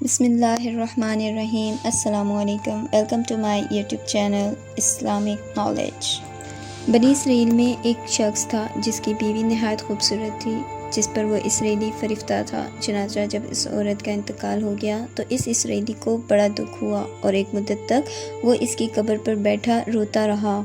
بسم اللہ الرحمن الرحیم۔ السلام علیکم، welcome to my YouTube channel Islamic knowledge. بنی اسرائیل میں ایک شخص تھا جس کی بیوی نہایت خوبصورت تھی، جس پر وہ اسرائیلی فرفتہ تھا۔ چنانچہ جب اس عورت کا انتقال ہو گیا تو اس اسرائیلی کو بڑا دکھ ہوا اور ایک مدت تک وہ اس کی قبر پر بیٹھا روتا رہا۔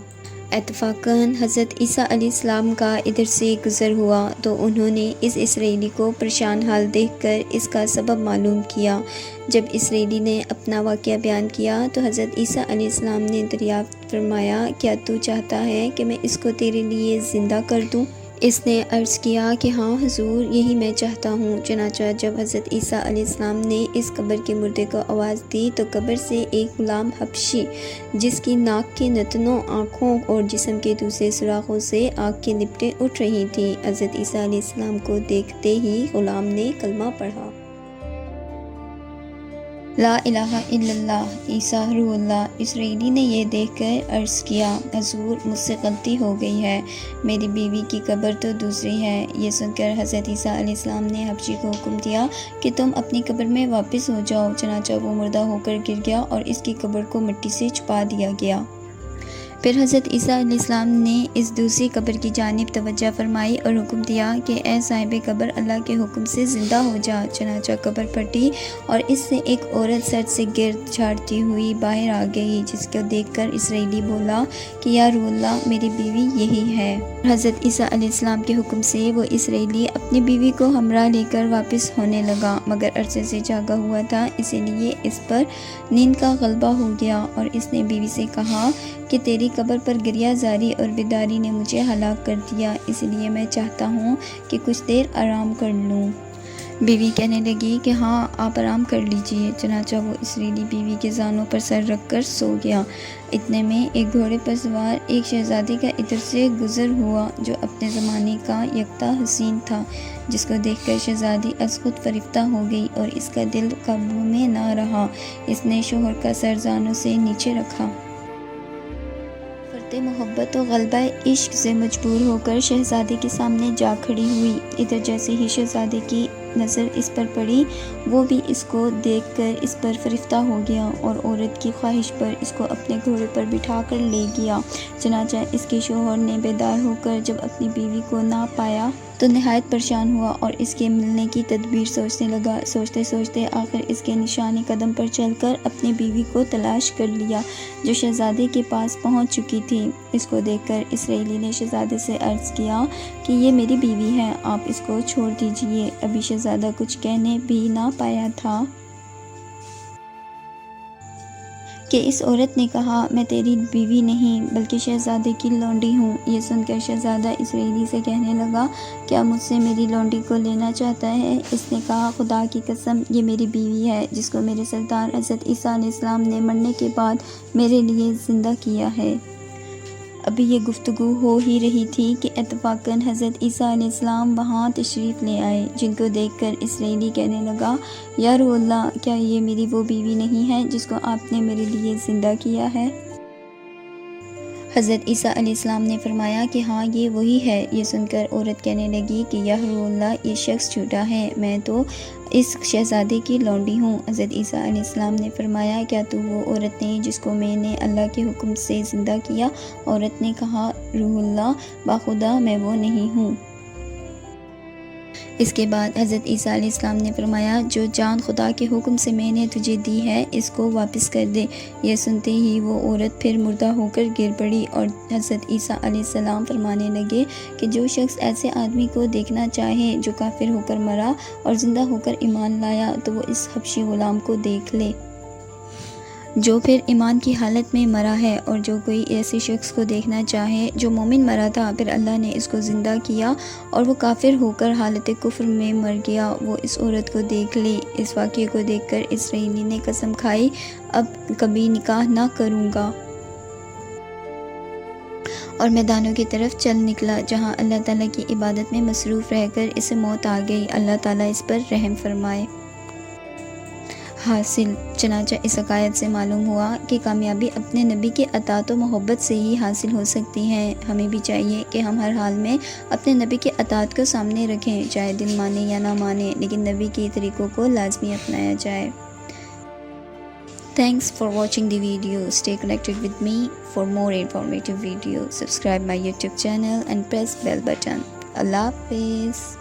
اتفاقاً حضرت عیسیٰ علیہ السلام کا ادھر سے گزر ہوا تو انہوں نے اس اسرائیلی کو پریشان حال دیکھ کر اس کا سبب معلوم کیا۔ جب اسرائیلی نے اپنا واقعہ بیان کیا تو حضرت عیسیٰ علیہ السلام نے دریافت فرمایا، کیا تو چاہتا ہے کہ میں اس کو تیرے لیے زندہ کر دوں؟ اس نے عرض کیا کہ ہاں حضور، یہی میں چاہتا ہوں۔ چنانچہ جب حضرت عیسیٰ علیہ السلام نے اس قبر کے مردے کو آواز دی تو قبر سے ایک غلام حبشی، جس کی ناک کے نتنوں، آنکھوں اور جسم کے دوسرے سوراخوں سے آگ کی لپٹیں اٹھ رہی تھیں، حضرت عیسیٰ علیہ السلام کو دیکھتے ہی غلام نے کلمہ پڑھا، لا الہ الا اللہ، عیسیٰ روح اللہ۔ اسرائیلی نے یہ دیکھ کر عرض کیا، حضور مجھ سے غلطی ہو گئی ہے، میری بیوی کی قبر تو دوسری ہے۔ یہ سن کر حضرت عیسیٰ علیہ السلام نے حبشی کو حکم دیا کہ تم اپنی قبر میں واپس ہو جاؤ۔ چنانچہ وہ مردہ ہو کر گر گیا اور اس کی قبر کو مٹی سے چھپا دیا گیا۔ پھر حضرت عیسیٰ علیہ السلام نے اس دوسری قبر کی جانب توجہ فرمائی اور حکم دیا کہ اے صاحب قبر، اللہ کے حکم سے زندہ ہو جا۔ چنانچہ قبر پھٹی اور اس سے ایک عورت سر سے گرد جھاڑتی ہوئی باہر آ گئی، جس کو دیکھ کر اسرائیلی بولا کہ یا روح اللہ، میری بیوی یہی ہے۔ حضرت عیسیٰ علیہ السلام کے حکم سے وہ اسرائیلی اپنی بیوی کو ہمراہ لے کر واپس ہونے لگا، مگر عرصے سے جاگا ہوا تھا، اسی لیے اس پر نیند کا غلبہ ہو گیا اور اس نے بیوی سے کہا کہ تیری قبر پر گریہ زاری اور بیداری نے مجھے ہلاک کر دیا، اس لیے میں چاہتا ہوں کہ کچھ دیر آرام کر لوں۔ بیوی کہنے لگی کہ ہاں، آپ آرام کر لیجئے۔ چنانچہ وہ اسرائیلی بیوی کے زانوں پر سر رکھ کر سو گیا۔ اتنے میں ایک گھوڑے پر سوار ایک شہزادی کا ادھر سے گزر ہوا جو اپنے زمانے کا یکتا حسین تھا، جس کو دیکھ کر شہزادی از خود فرفتہ ہو گئی اور اس کا دل قابو میں نہ رہا۔ اس نے شوہر کا سر زانوں سے نیچے رکھا، محبت و غلبہ عشق سے مجبور ہو کر شہزادے کے سامنے جا کھڑی ہوئی۔ ادھر جیسے ہی شہزادے کی نظر اس پر پڑی، وہ بھی اس کو دیکھ کر اس پر فرفتہ ہو گیا اور عورت کی خواہش پر اس کو اپنے گھوڑے پر بٹھا کر لے گیا۔ چنانچہ اس کے شوہر نے بیدار ہو کر جب اپنی بیوی کو نہ پایا تو نہایت پریشان ہوا اور اس کے ملنے کی تدبیر سوچنے لگا۔ سوچتے سوچتے آخر اس کے نشان قدم پر چل کر اپنی بیوی کو تلاش کر لیا، جو شہزادے کے پاس پہنچ چکی تھی۔ اس کو دیکھ کر اسرائیلی نے شہزادے سے عرض کیا کہ یہ میری بیوی ہے، آپ اس کو چھوڑ دیجئے۔ ابھی شہزادہ کچھ کہنے بھی نہ پایا تھا کہ اس عورت نے کہا، میں تیری بیوی نہیں بلکہ شہزادے کی لونڈی ہوں۔ یہ سن کر شہزادہ اسرائیلی سے کہنے لگا، کیا مجھ سے میری لونڈی کو لینا چاہتا ہے؟ اس نے کہا، خدا کی قسم، یہ میری بیوی ہے جس کو میرے سردار حضرت عیسیٰ علیہ السلام نے مرنے کے بعد میرے لیے زندہ کیا ہے۔ ابھی یہ گفتگو ہو ہی رہی تھی کہ اتفاقاً حضرت عیسیٰ علیہ السلام وہاں تشریف لے آئے، جن کو دیکھ کر اسرائیلی کہنے لگا، یا روح اللہ، کیا یہ میری وہ بیوی نہیں ہے جس کو آپ نے میرے لیے زندہ کیا ہے؟ حضرت عیسیٰ علیہ السلام نے فرمایا کہ ہاں، یہ وہی ہے۔ یہ سن کر عورت کہنے لگی کہ یا روح اللہ، یہ شخص جھوٹا ہے، میں تو اس شہزادے کی لونڈی ہوں۔ حضرت عیسیٰ علیہ السلام نے فرمایا، کیا تو وہ عورت نہیں جس کو میں نے اللہ کے حکم سے زندہ کیا؟ عورت نے کہا، روح اللہ، باخدا میں وہ نہیں ہوں۔ اس کے بعد حضرت عیسیٰ علیہ السلام نے فرمایا، جو جان خدا کے حکم سے میں نے تجھے دی ہے، اس کو واپس کر دے۔ یہ سنتے ہی وہ عورت پھر مردہ ہو کر گر پڑی اور حضرت عیسیٰ علیہ السلام فرمانے لگے کہ جو شخص ایسے آدمی کو دیکھنا چاہے جو کافر ہو کر مرا اور زندہ ہو کر ایمان لایا تو وہ اس حبشی غلام کو دیکھ لے، جو پھر ایمان کی حالت میں مرا ہے، اور جو کوئی ایسے شخص کو دیکھنا چاہے جو مومن مرا تھا، پھر اللہ نے اس کو زندہ کیا اور وہ کافر ہو کر حالت کفر میں مر گیا، وہ اس عورت کو دیکھ لے۔ اس واقعے کو دیکھ کر اسرائیلی نے قسم کھائی، اب کبھی نکاح نہ کروں گا، اور میدانوں کی طرف چل نکلا، جہاں اللہ تعالیٰ کی عبادت میں مصروف رہ کر اسے موت آ گئی۔ اللہ تعالیٰ اس پر رحم فرمائے۔ حاصل، چنانچہ اس حکایت سے معلوم ہوا کہ کامیابی اپنے نبی کی اطاعت و محبت سے ہی حاصل ہو سکتی ہے۔ ہمیں بھی چاہیے کہ ہم ہر حال میں اپنے نبی کی اطاعت کو سامنے رکھیں، چاہے دل مانے یا نہ مانے، لیکن نبی کے طریقوں کو لازمی اپنایا جائے۔ Thanks for watching the video. Stay connected with me for more informative videos. Subscribe my YouTube channel and press bell button. Allah Hafiz.